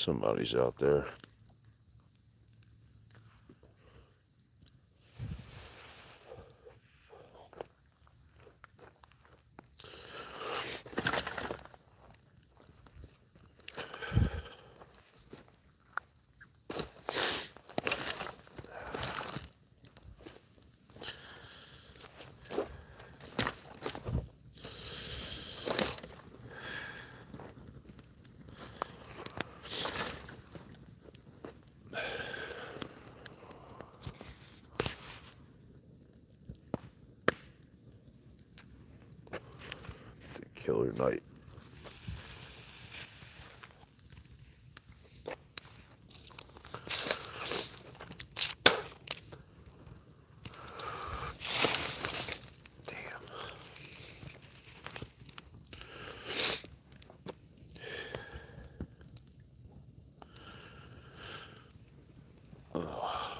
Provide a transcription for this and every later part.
Somebody's out there. The Killer Night.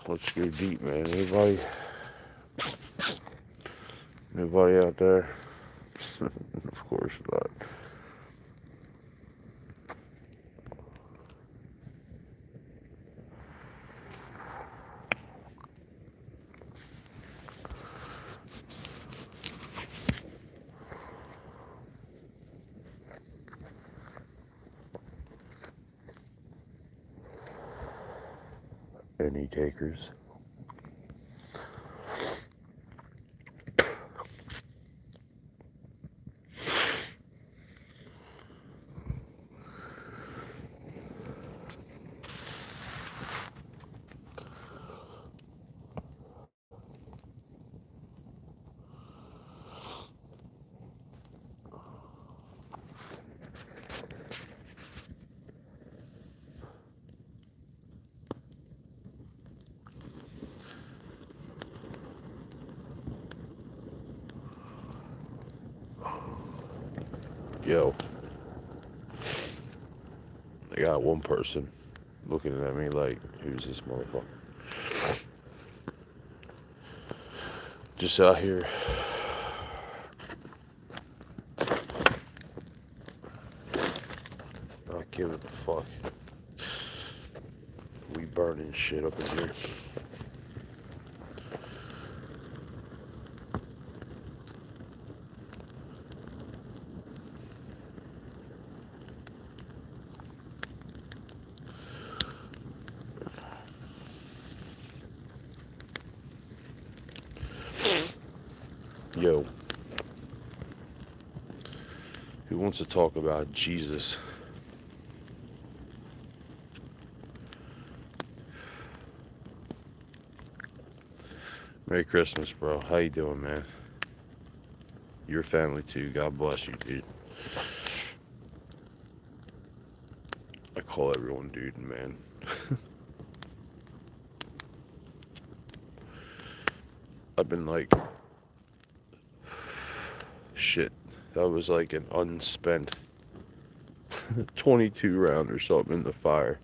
Let's go deep, man. Anybody out there? Of course not. Any takers? Yo, I got one person looking at me like, who's this motherfucker? Just out here not giving a fuck. We burning shit up in here. Yo, who wants to talk about Jesus? Merry Christmas, bro. How you doing, man? Your family too. God bless you, dude. I call everyone dude and man. I've been like, shit. That was like an unspent 22 round or something in the fire.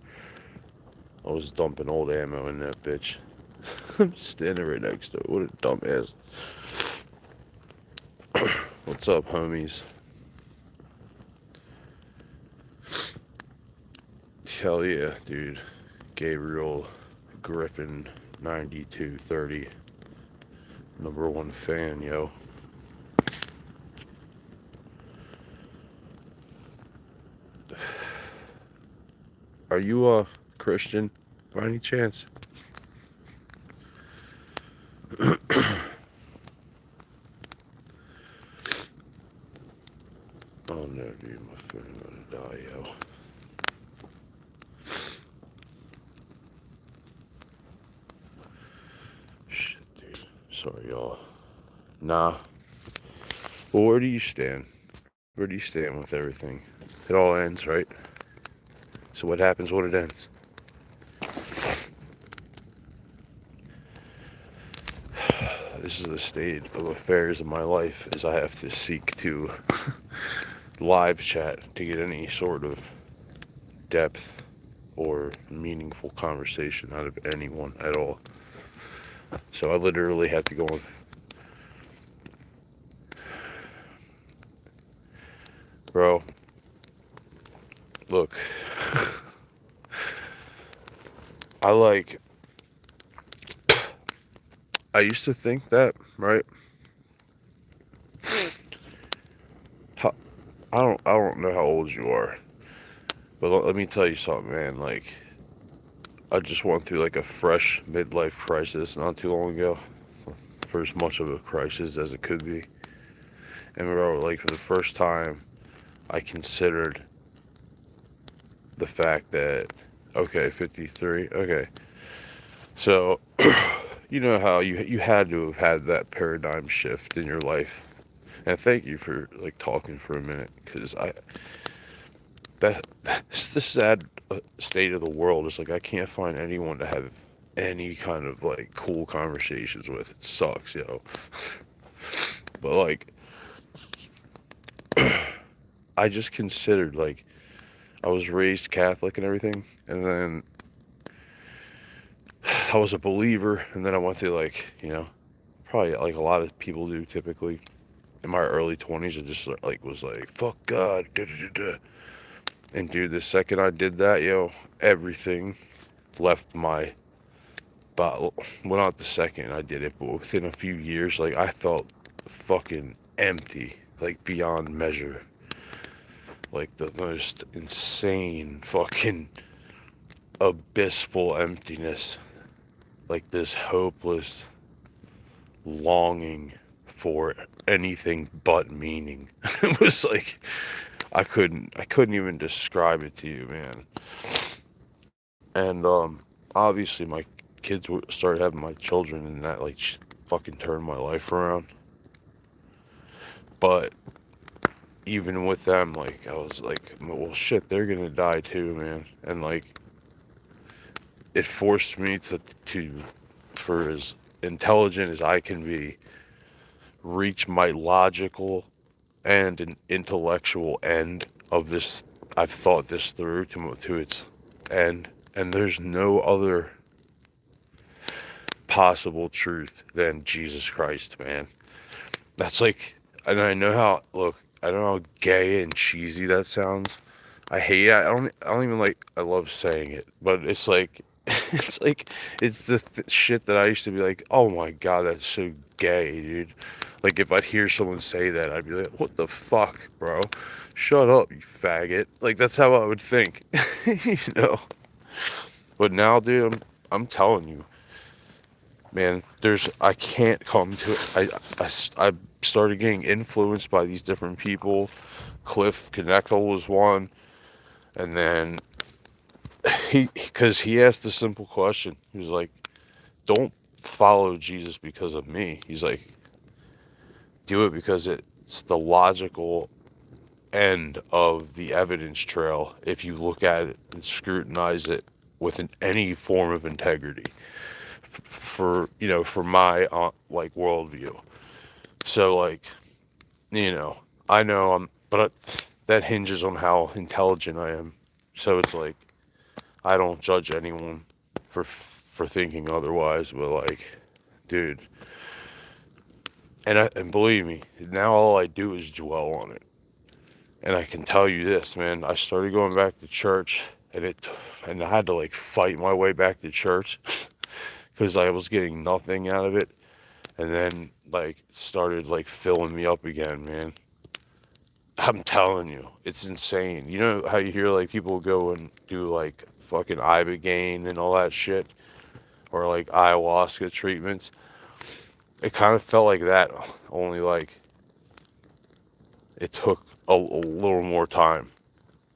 I was dumping old ammo in that bitch. I'm standing right next to it. What a dumbass. What's up, homies? Hell yeah, dude. Gabriel Griffin 9230. #1 fan, yo. Are you a Christian by any chance? Oh no, dude, my phone's gonna die, yo. Shit, dude. Sorry, y'all. Nah. Well, where do you stand? Where do you stand with everything? It all ends, right? So what happens when it ends? This is the state of affairs of my life, as I have to seek to live chat to get any sort of depth or meaningful conversation out of anyone at all. So I literally have to go on. Bro, look, I like, I used to think that, right? How, I don't know how old you are, but let me tell you something, man. Like, I just went through like a fresh midlife crisis not too long ago, for as much of a crisis as it could be. And bro, like for the first time, I considered the fact that, okay, 53, okay, so you know how you had to have had that paradigm shift in your life. And thank you for like talking for a minute, because that's the sad state of the world. Is like I can't find anyone to have any kind of like cool conversations with. It sucks, yo. But like I just considered, like, I was raised Catholic and everything, and then I was a believer, and then I went through like, probably like a lot of people do typically in my early 20s. I just like was like, fuck God, da da da da. And dude, the second I did that, everything left my bottle. Well, not the second I did it, but within a few years, like I felt fucking empty, like beyond measure. Like the most insane fucking abyssful emptiness. Like this hopeless longing for anything but meaning. It was like I couldn't even describe it to you, man. And obviously my kids started having my children, and that like fucking turned my life around. But even with them, like I was like, well, shit, they're gonna die too, man. And like it forced me to for as intelligent as I can be, reach my logical and an intellectual end of this. I've thought this through to its end, and there's no other possible truth than Jesus Christ, man. That's like, and I know how, look, I don't know how gay and cheesy that sounds. I hate it. I don't even like, I love saying it, but it's like, it's like, it's the shit that I used to be like, oh my God, that's so gay, dude. Like, if I'd hear someone say that, I'd be like, what the fuck, bro? Shut up, you faggot. Like, that's how I would think, you know? But now, dude, I'm telling you, man, I can't come to it. I started getting influenced by these different people. Cliff Knechtel was one. And then because he asked a simple question. He was like, don't follow Jesus because of me. He's like, do it because it's the logical end of the evidence trail if you look at it and scrutinize it with any form of integrity for my like worldview. So like, I know but that hinges on how intelligent I am. So it's like, I don't judge anyone for thinking otherwise, but like, dude, and believe me, now all I do is dwell on it. And I can tell you this, man, I started going back to church, and I had to like fight my way back to church because I was getting nothing out of it. And then like it started like filling me up again, man. I'm telling you, it's insane. You know how you hear like people go and do like fucking ibogaine and all that shit, or like ayahuasca treatments? It kind of felt like that, only like it took a little more time.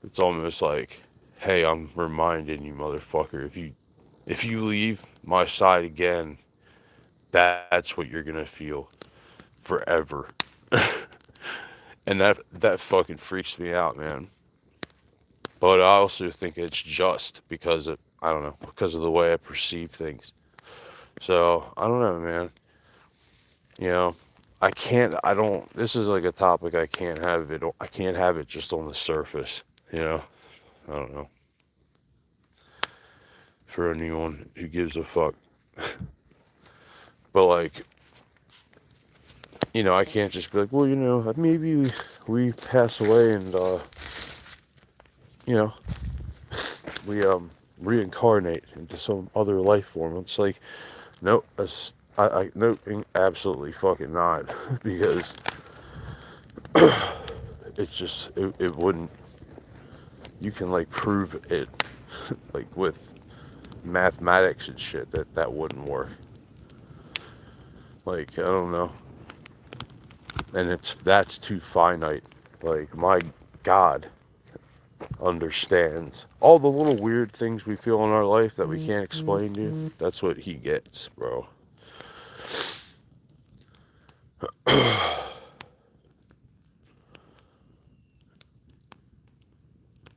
It's almost like, hey, I'm reminding you, motherfucker, if you leave my side again, that's what you're gonna feel forever. And that fucking freaks me out, man. But I also think it's just because I don't know, because of the way I perceive things. So I don't know, man. You know, this is like a topic I can't have it just on the surface, you know. I don't know. For anyone who gives a fuck. But like, I can't just be like, well, maybe we pass away and you know, we reincarnate into some other life form. It's like, nope, nope, absolutely fucking not. Because it's just, it wouldn't, you can like prove it, like with mathematics and shit, that wouldn't work. Like, I don't know. And that's too finite. Like, my God understands all the little weird things we feel in our life that we can't explain, dude. That's what he gets, bro.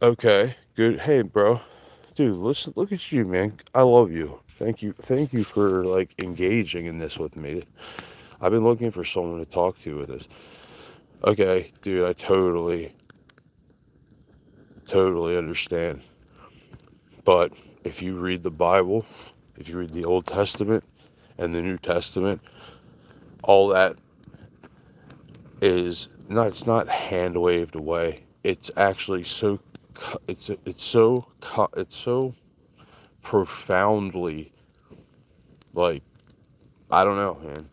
Okay, good. Hey, bro. Dude, listen, look at you, man. I love you. Thank you for like engaging in this with me. I've been looking for someone to talk to with this. Okay, dude, I totally understand. But if you read the Bible, if you read the Old Testament and the New Testament, all that is not, it's not hand waved away. It's actually so, it's so profoundly, like, I don't know, man.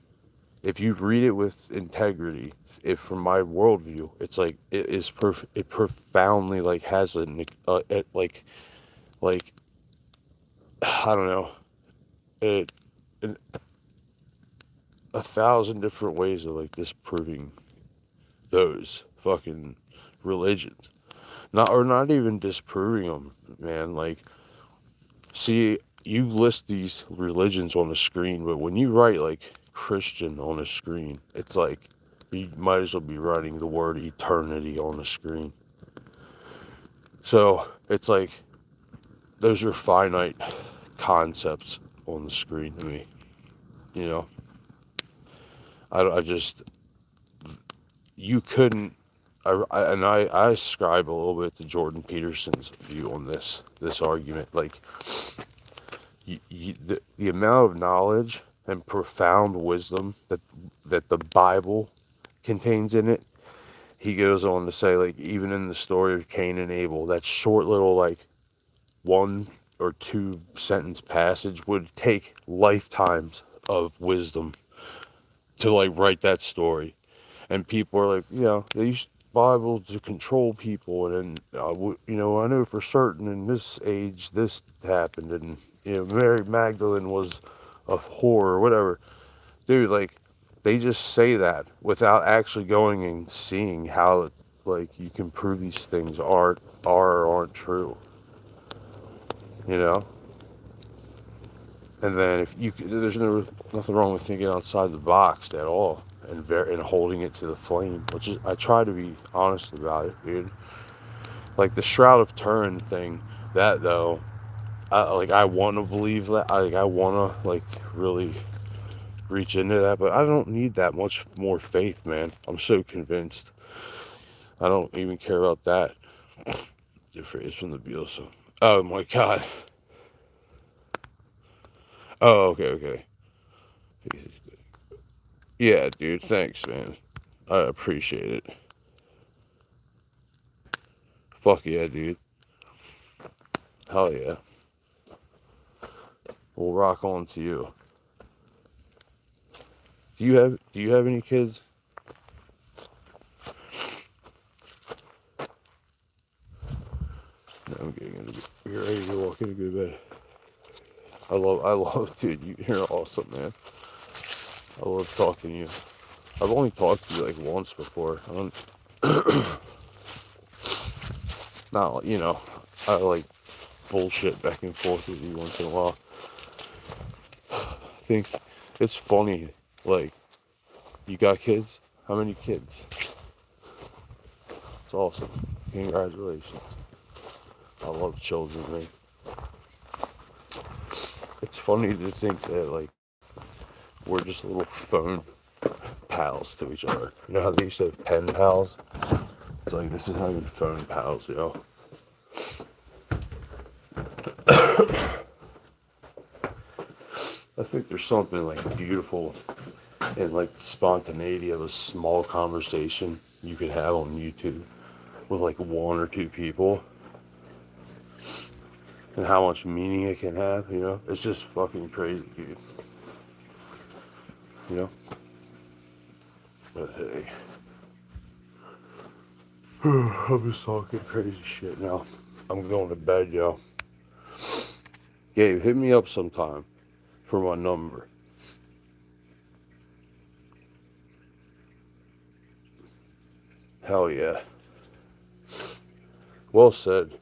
If you read it with integrity, if from my worldview, it's like it profoundly like has like I don't know, it in a thousand different ways of like disproving those fucking religions. Not even disproving them, man. Like, see, you list these religions on the screen, but when you write like Christian on the screen, it's like you might as well be writing the word eternity on the screen. So it's like those are finite concepts on the screen to me. You know, I just, you couldn't. I ascribe a little bit to Jordan Peterson's view on this argument. Like, the amount of knowledge and profound wisdom that the Bible contains in it. He goes on to say, like, even in the story of Cain and Abel, that short little like 1 or 2 sentence passage would take lifetimes of wisdom to like write that story. And people are like, they used Bible to control people, and I know for certain in this age this happened, and Mary Magdalene was a whore or whatever. Dude, like, they just say that without actually going and seeing how like you can prove these things are or aren't true. You know. And then there's nothing wrong with thinking outside the box at all, and holding it to the flame. Which is, I try to be honest about it, dude. Like the Shroud of Turin thing, that though, I want to believe that. I want to like really reach into that, but I don't need that much more faith, man. I'm so convinced. I don't even care about that. The phrase from the Beatles. Oh my God. Oh, okay. Yeah, dude. Thanks, man. I appreciate it. Fuck yeah, dude. Hell yeah. We'll rock on to you. Do you have any kids? No, I'm getting you're ready to walk into good bed. I love, dude. You're awesome, man. I love talking to you. I've only talked to you like once before. I don't, not, I like bullshit back and forth with you once in a while. I think it's funny, like, you got kids? How many kids? It's awesome. Congratulations. I love children, man. It's funny to think that, like, we're just little phone pals to each other. You know how they used to have pen pals? It's like, this is having phone pals, I think there's something, like, beautiful and, like, spontaneity of a small conversation you could have on YouTube with, like, 1 or 2 people. and how much meaning it can have, you know? It's just fucking crazy, dude. You know? But hey. I'm just talking crazy shit now. I'm going to bed, yo. Gabe, hit me up sometime for my number. Hell yeah. Well said.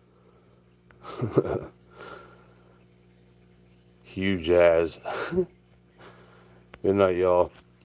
Huge ass. Good night, y'all.